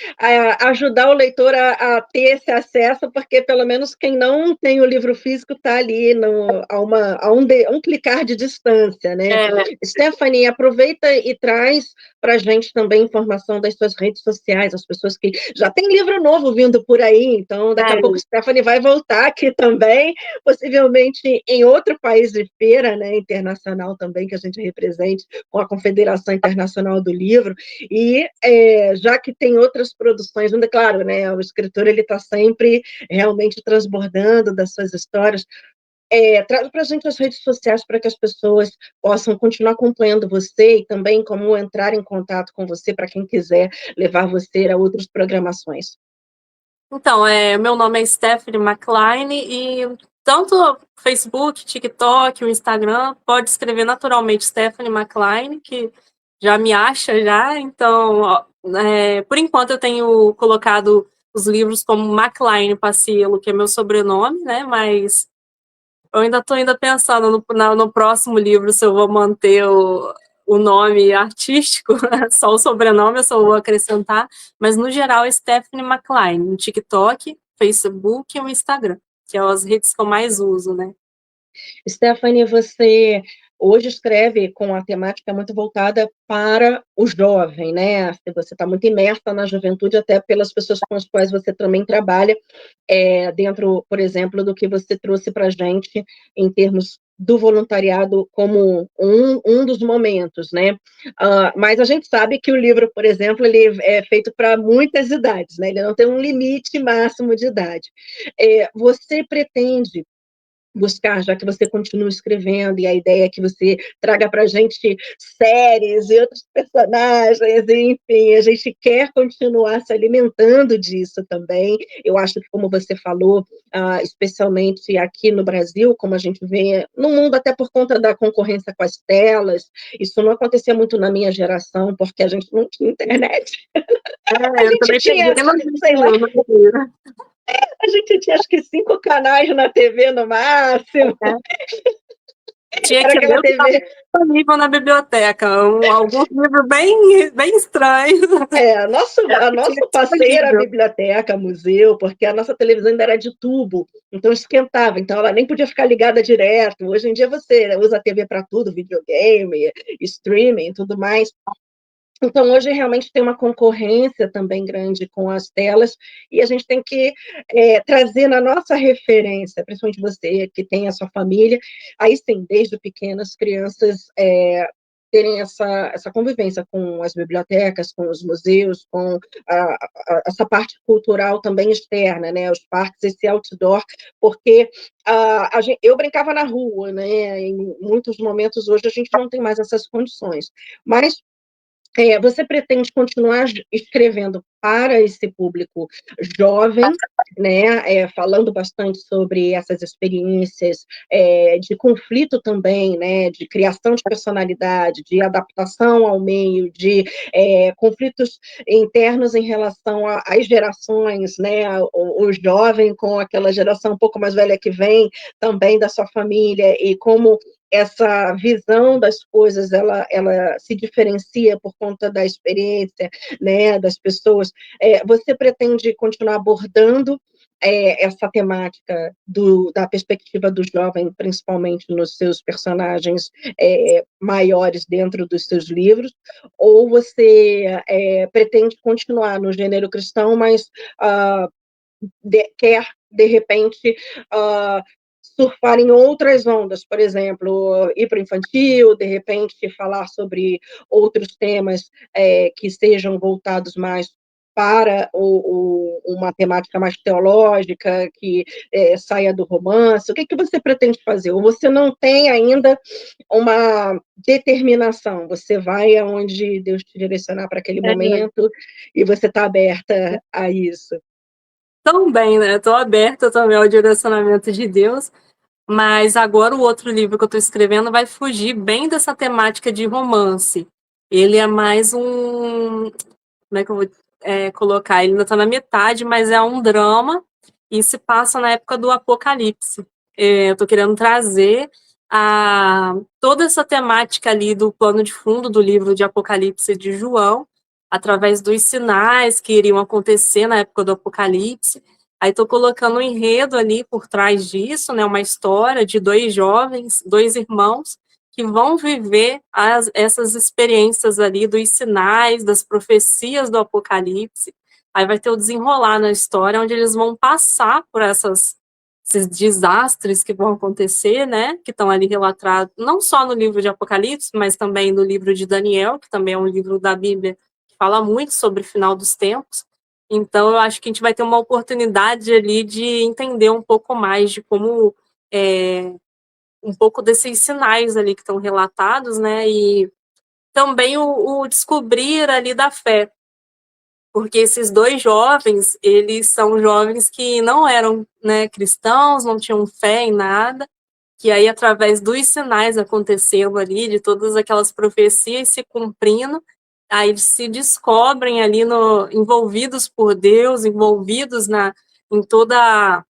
ajudar o leitor a ter esse acesso, porque pelo menos quem não tem o livro físico está ali a um clicar de distância, né? É, Stephanie, aproveita e traz para a gente também informação das suas redes sociais, as pessoas que já tem livro novo vindo por aí, então daqui a pouco Stephanie vai voltar aqui também, possivelmente em outro país de feira, né, internacional também, que a gente represente com a Confederação Internacional do Livro, e já que tem outras produções, ainda claro, né, o escritor ele está sempre realmente transbordando das suas histórias. Traz para a gente as redes sociais para que as pessoas possam continuar acompanhando você e também como entrar em contato com você para quem quiser levar você a outras programações. Então, meu nome é Stephanie McLean e tanto o Facebook, TikTok, o Instagram, pode escrever naturalmente Stephanie McLean, que já me acha já. Então, ó, por enquanto eu tenho colocado os livros como McLean Paciello, que é meu sobrenome, né? Mas eu ainda estou pensando no próximo livro se eu vou manter o nome artístico, só o sobrenome eu só vou acrescentar, mas no geral é Stephanie McLean, no TikTok, Facebook e o Instagram, que são as redes que eu mais uso, né? Stephanie, você hoje escreve com a temática muito voltada para o jovem, né? Você está muito imersa na juventude, até pelas pessoas com as quais você também trabalha, dentro, por exemplo, do que você trouxe para a gente em termos do voluntariado como um dos momentos, né? Mas a gente sabe que o livro, por exemplo, ele é feito para muitas idades, né? Ele não tem um limite máximo de idade. Você pretende buscar, já que você continua escrevendo, e a ideia é que você traga para a gente séries e outros personagens, enfim, a gente quer continuar se alimentando disso também. Eu acho que, como você falou, especialmente aqui no Brasil, como a gente vê no mundo, até por conta da concorrência com as telas, isso não acontecia muito na minha geração, porque a gente não tinha internet. A Eu gente também tinha, peguei no sei lá, livro. a gente tinha acho que 5 canais na TV no máximo. Tinha Era que aquela ler o que estava TV. disponível na biblioteca, alguns livros bem estranhos. A Tinha nosso passeio era a disponível. biblioteca, museu, porque a nossa televisão ainda era de tubo, então esquentava, então ela nem podia ficar ligada direto. Hoje em dia você usa a TV para tudo, videogame, streaming, tudo mais. Então, hoje realmente tem uma concorrência também grande com as telas, e a gente tem que trazer na nossa referência, principalmente você que tem a sua família, aí sim, desde pequenas crianças terem essa convivência com as bibliotecas, com os museus, com essa parte cultural também externa, né, os parques, esse outdoor, porque eu brincava na rua, né, em muitos momentos hoje a gente não tem mais essas condições, mas você pretende continuar escrevendo para esse público jovem, né, falando bastante sobre essas experiências de conflito também, né, de criação de personalidade, de adaptação ao meio, de conflitos internos em relação às gerações, né, o jovem com aquela geração um pouco mais velha que vem também da sua família, e como essa visão das coisas ela se diferencia por conta da experiência, né, das pessoas. Você pretende continuar abordando essa temática da perspectiva do jovem, principalmente nos seus personagens maiores dentro dos seus livros, ou você pretende continuar no gênero cristão, mas quer, de repente, uh, surfar em outras ondas, por exemplo, ir para o infantil, de repente falar sobre outros temas que sejam voltados mais para uma temática mais teológica, que saia do romance? O que você pretende fazer? Ou você não tem ainda uma determinação? Você vai aonde Deus te direcionar para aquele É, momento e você está aberta a isso? também, né? Estou aberta também ao direcionamento de Deus, mas agora o outro livro que eu estou escrevendo vai fugir bem dessa temática de romance. Ele é mais um. Como é que eu vou colocar? Ele ainda está na metade, mas é um drama e se passa na época do Apocalipse. Eu estou querendo trazer toda essa temática ali do plano de fundo do livro de Apocalipse de João, através dos sinais que iriam acontecer na época do Apocalipse. Aí estou colocando um enredo ali por trás disso, né, uma história de dois jovens, dois irmãos, que vão viver essas experiências ali dos sinais, das profecias do Apocalipse. Aí vai ter o desenrolar na história, onde eles vão passar por esses desastres que vão acontecer, né, que estão ali relatados, não só no livro de Apocalipse, mas também no livro de Daniel, que também é um livro da Bíblia que fala muito sobre o final dos tempos. Então, eu acho que a gente vai ter uma oportunidade ali de entender um pouco mais de como um pouco desses sinais ali que estão relatados, né? E também o descobrir ali da fé, porque esses dois jovens, eles são jovens que não eram, né, cristãos, não tinham fé em nada, que aí através dos sinais acontecendo ali, de todas aquelas profecias se cumprindo, aí eles se descobrem ali envolvidos por Deus, envolvidos em toda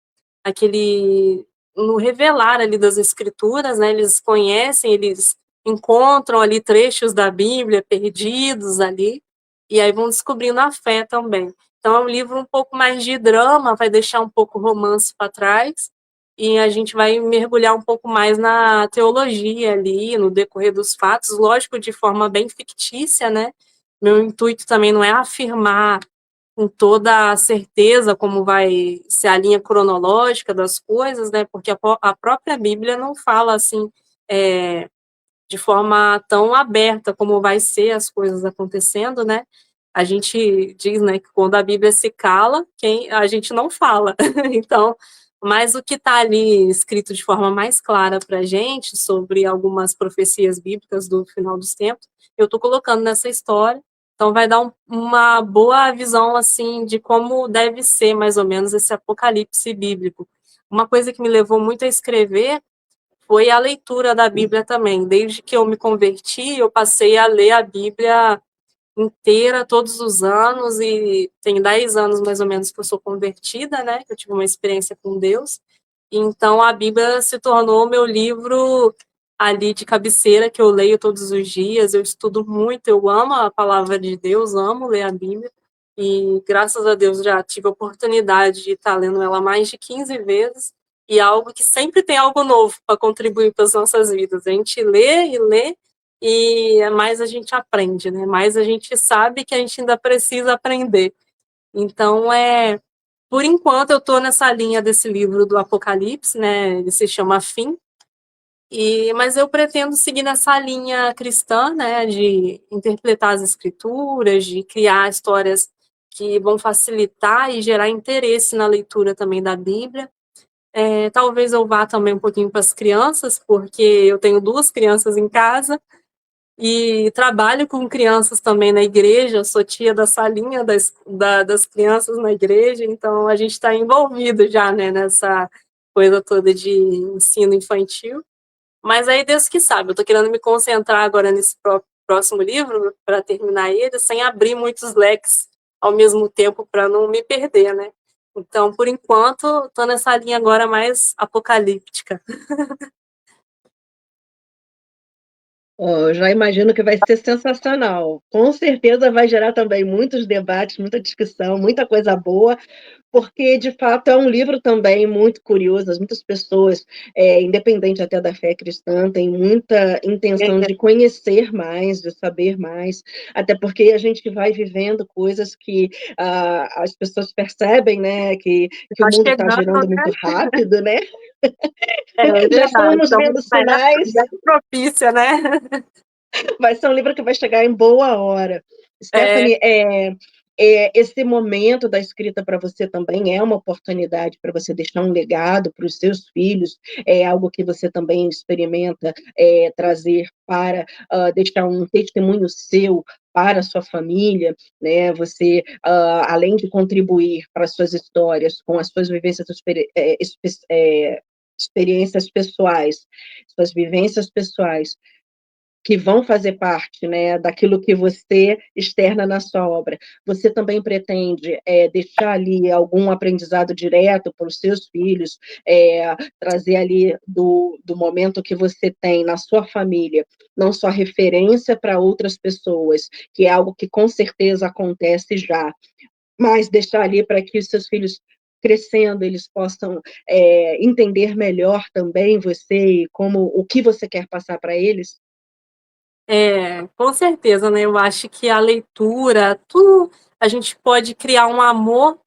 aquele no revelar ali das escrituras, né? Eles conhecem, eles encontram ali trechos da Bíblia perdidos ali, e aí vão descobrindo a fé também. Então é um livro um pouco mais de drama, vai deixar um pouco o romance para trás, e a gente vai mergulhar um pouco mais na teologia ali, no decorrer dos fatos, lógico, de forma bem fictícia, né? Meu intuito também não é afirmar com toda a certeza como vai ser a linha cronológica das coisas, né? Porque a própria Bíblia não fala assim de forma tão aberta como vai ser as coisas acontecendo, né? A gente diz, né, que quando a Bíblia se cala, a gente não fala. Então, mas o que está ali escrito de forma mais clara para a gente sobre algumas profecias bíblicas do final dos tempos, eu estou colocando nessa história. Então, vai dar uma boa visão assim de como deve ser mais ou menos esse apocalipse bíblico. Uma coisa que me levou muito a escrever foi a leitura da Bíblia também. Desde que eu me converti, eu passei a ler a Bíblia inteira todos os anos, e tem 10 anos mais ou menos que eu sou convertida, né? Que eu tive uma experiência com Deus. Então a Bíblia se tornou meu livro ali de cabeceira, que eu leio todos os dias. Eu estudo muito, eu amo a palavra de Deus, amo ler a Bíblia. E graças a Deus já tive a oportunidade de estar lendo ela mais de 15 vezes. E é algo que sempre tem algo novo para contribuir para as nossas vidas. A gente lê e lê, e mais a gente aprende, né? Mais a gente sabe que a gente ainda precisa aprender. Então, por enquanto, eu estou nessa linha desse livro do Apocalipse, né? Ele se chama Fim, mas eu pretendo seguir nessa linha cristã, né? De interpretar as escrituras, de criar histórias que vão facilitar e gerar interesse na leitura também da Bíblia. Talvez eu vá também um pouquinho para as crianças, porque eu tenho 2 crianças em casa, e trabalho com crianças também na igreja, eu sou tia da salinha das crianças na igreja, então a gente está envolvido já, né, nessa coisa toda de ensino infantil. Mas aí Deus que sabe, eu estou querendo me concentrar agora nesse próximo livro, para terminar ele, sem abrir muitos leques ao mesmo tempo, para não me perder, né? Então, por enquanto, estou nessa linha agora mais apocalíptica. Eu já imagino que vai ser sensacional. Com certeza vai gerar também muitos debates, muita discussão, muita coisa boa, porque de fato é um livro também muito curioso. Muitas pessoas, independente até da fé cristã, têm muita intenção de conhecer mais, de saber mais, até porque a gente vai vivendo coisas que as pessoas percebem, né, que o Está mundo está chegando, girando muito rápido, né? é Já verdade, estamos estamos vendo sinais. propícia, né? Vai ser um livro que vai chegar em boa hora. É, Stephanie, esse momento da escrita para você também é uma oportunidade para você deixar um legado para os seus filhos, é algo que você também experimenta trazer para deixar um testemunho seu para a sua família, né? Você, além de contribuir para as suas histórias, com as suas vivências, experiências pessoais, suas vivências pessoais, que vão fazer parte, né, daquilo que você externa na sua obra. Você também pretende deixar ali algum aprendizado direto para os seus filhos, trazer ali do momento que você tem na sua família, não só referência para outras pessoas, que é algo que com certeza acontece já, mas deixar ali para que os seus filhos crescendo, eles possam entender melhor também você e como o que você quer passar para eles? Com certeza, né? Eu acho que a leitura, tudo, a gente pode criar um amor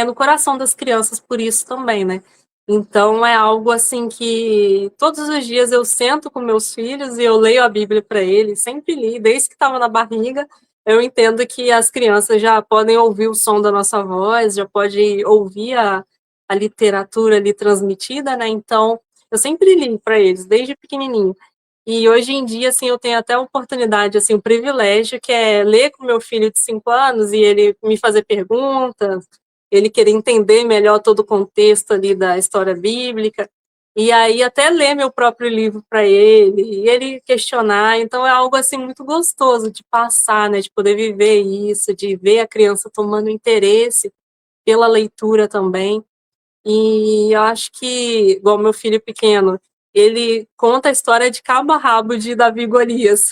no coração das crianças por isso também, né? Então é algo assim que todos os dias eu sento com meus filhos e eu leio a Bíblia para eles, sempre li, desde que estava na barriga. Eu entendo que as crianças já podem ouvir o som da nossa voz, já pode ouvir a literatura ali transmitida, né? Então eu sempre li para eles, desde pequenininho. E hoje em dia, assim, eu tenho até a oportunidade, assim, o privilégio que é ler com meu filho de 5 anos e ele me fazer perguntas, ele querer entender melhor todo o contexto ali da história bíblica, e aí até ler meu próprio livro para ele, e ele questionar, então é algo, assim, muito gostoso de passar, né, de poder viver isso, de ver a criança tomando interesse pela leitura também. E eu acho que, igual meu filho pequeno, ele conta a história de cabo a rabo de Davi e Golias.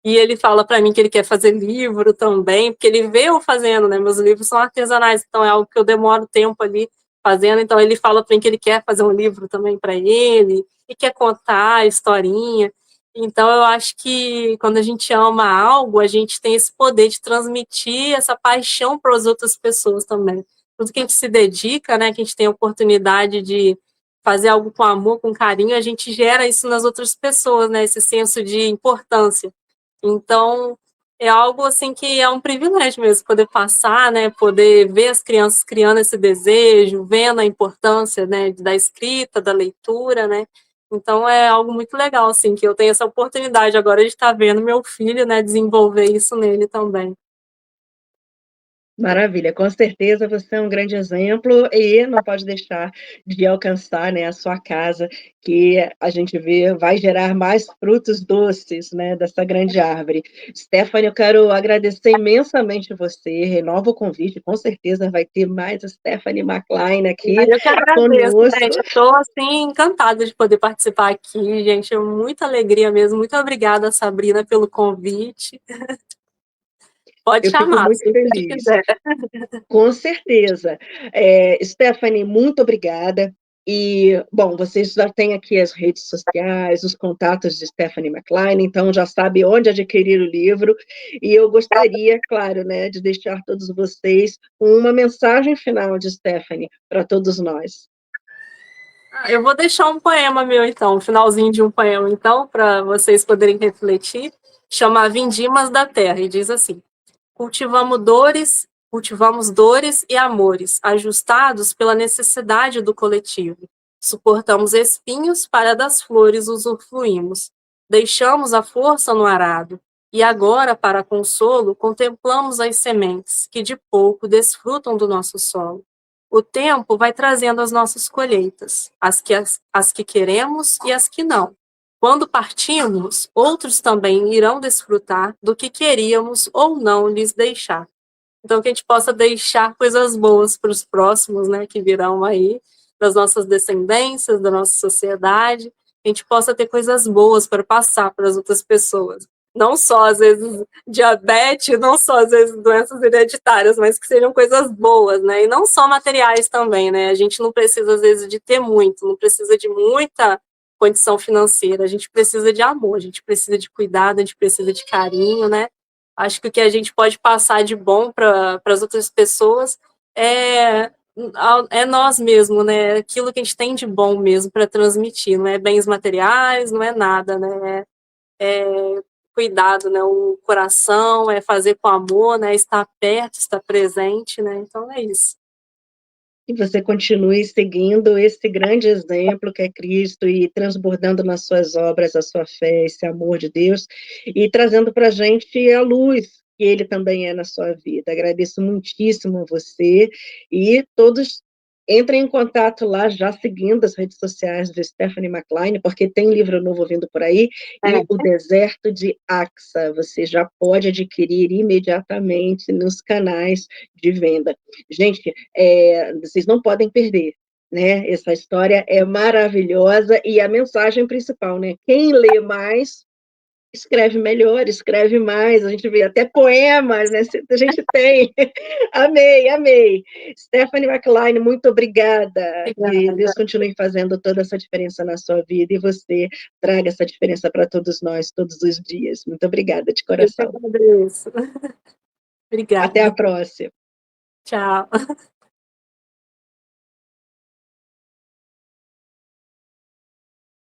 E ele fala para mim que ele quer fazer livro também, porque ele vê eu fazendo, né? Meus livros são artesanais, então é algo que eu demoro tempo ali fazendo. Então ele fala para mim que ele quer fazer um livro também para ele e quer contar a historinha. Então eu acho que quando a gente ama algo, a gente tem esse poder de transmitir essa paixão para as outras pessoas também. Tudo que a gente se dedica, né? Que a gente tem a oportunidade de fazer algo com amor, com carinho, a gente gera isso nas outras pessoas, né? Esse senso de importância. Então, é algo assim que é um privilégio mesmo poder passar, né, poder ver as crianças criando esse desejo, vendo a importância, né, da escrita, da leitura, né. Então é algo muito legal, assim, que eu tenho essa oportunidade agora de estar vendo meu filho, né, desenvolver isso nele também. Maravilha, com certeza você é um grande exemplo e não pode deixar de alcançar, né, a sua casa, que a gente vê vai gerar mais frutos doces, né, dessa grande árvore. Stephanie, eu quero agradecer imensamente você, renovo o convite, com certeza vai ter mais Stephanie McLean aqui Eu que agradeço, conosco. gente, eu estou, assim, encantada de poder participar aqui, gente, é muita alegria mesmo, muito obrigada, Sabrina, pelo convite. Pode Eu fico chamar, muito sempre que feliz. quiser. Com certeza. Stephanie, muito obrigada. E, bom, vocês já têm aqui as redes sociais, os contatos de Stephanie McLean, então já sabe onde adquirir o livro. E eu gostaria, claro, né, de deixar todos vocês com uma mensagem final de Stephanie para todos nós. Eu vou deixar um poema meu, então, um finalzinho de um poema, então, para vocês poderem refletir. Chama Vindimas da Terra, e diz assim: cultivamos dores e amores, ajustados pela necessidade do coletivo. Suportamos espinhos para das flores usufruímos. Deixamos a força no arado. E agora, para consolo, contemplamos as sementes, que de pouco desfrutam do nosso solo. O tempo vai trazendo as nossas colheitas, as que queremos e as que não. Quando partimos, outros também irão desfrutar do que queríamos ou não lhes deixar. Então, que a gente possa deixar coisas boas para os próximos, né, que virão aí, das nossas descendências, da nossa sociedade, que a gente possa ter coisas boas para passar para as outras pessoas. Não só, às vezes, diabetes, não só, às vezes, doenças hereditárias, mas que sejam coisas boas, né? E não só materiais também, né? A gente não precisa, às vezes, de ter muito, não precisa de muita condição financeira, a gente precisa de amor, a gente precisa de cuidado, a gente precisa de carinho, né? Acho que o que a gente pode passar de bom para as outras pessoas é, é nós mesmos, né? Aquilo que a gente tem de bom mesmo para transmitir, não é bens materiais, não é nada, né? É cuidado, né, o coração, é fazer com amor, né, estar perto, estar presente, né, então é isso. Que você continue seguindo esse grande exemplo que é Cristo e transbordando nas suas obras a sua fé, esse amor de Deus, e trazendo para a gente a luz que Ele também é na sua vida. Agradeço muitíssimo você e todos entrem em contato lá, já seguindo as redes sociais do Stephanie McLean, porque tem livro novo vindo por aí, e O Deserto de Axa, você já pode adquirir imediatamente nos canais de venda. Gente, vocês não podem perder, né? Essa história é maravilhosa e a mensagem principal, né? Quem lê mais escreve melhor, escreve mais. A gente vê até poemas, né? A gente tem. Amei, amei. Stephanie McLean, muito obrigada. Que Obrigada. Deus continue fazendo toda essa diferença na sua vida e você traga essa diferença para todos nós, todos os dias. Muito obrigada, de Eu que coração. agradeço. Até a Obrigada. próxima. Tchau.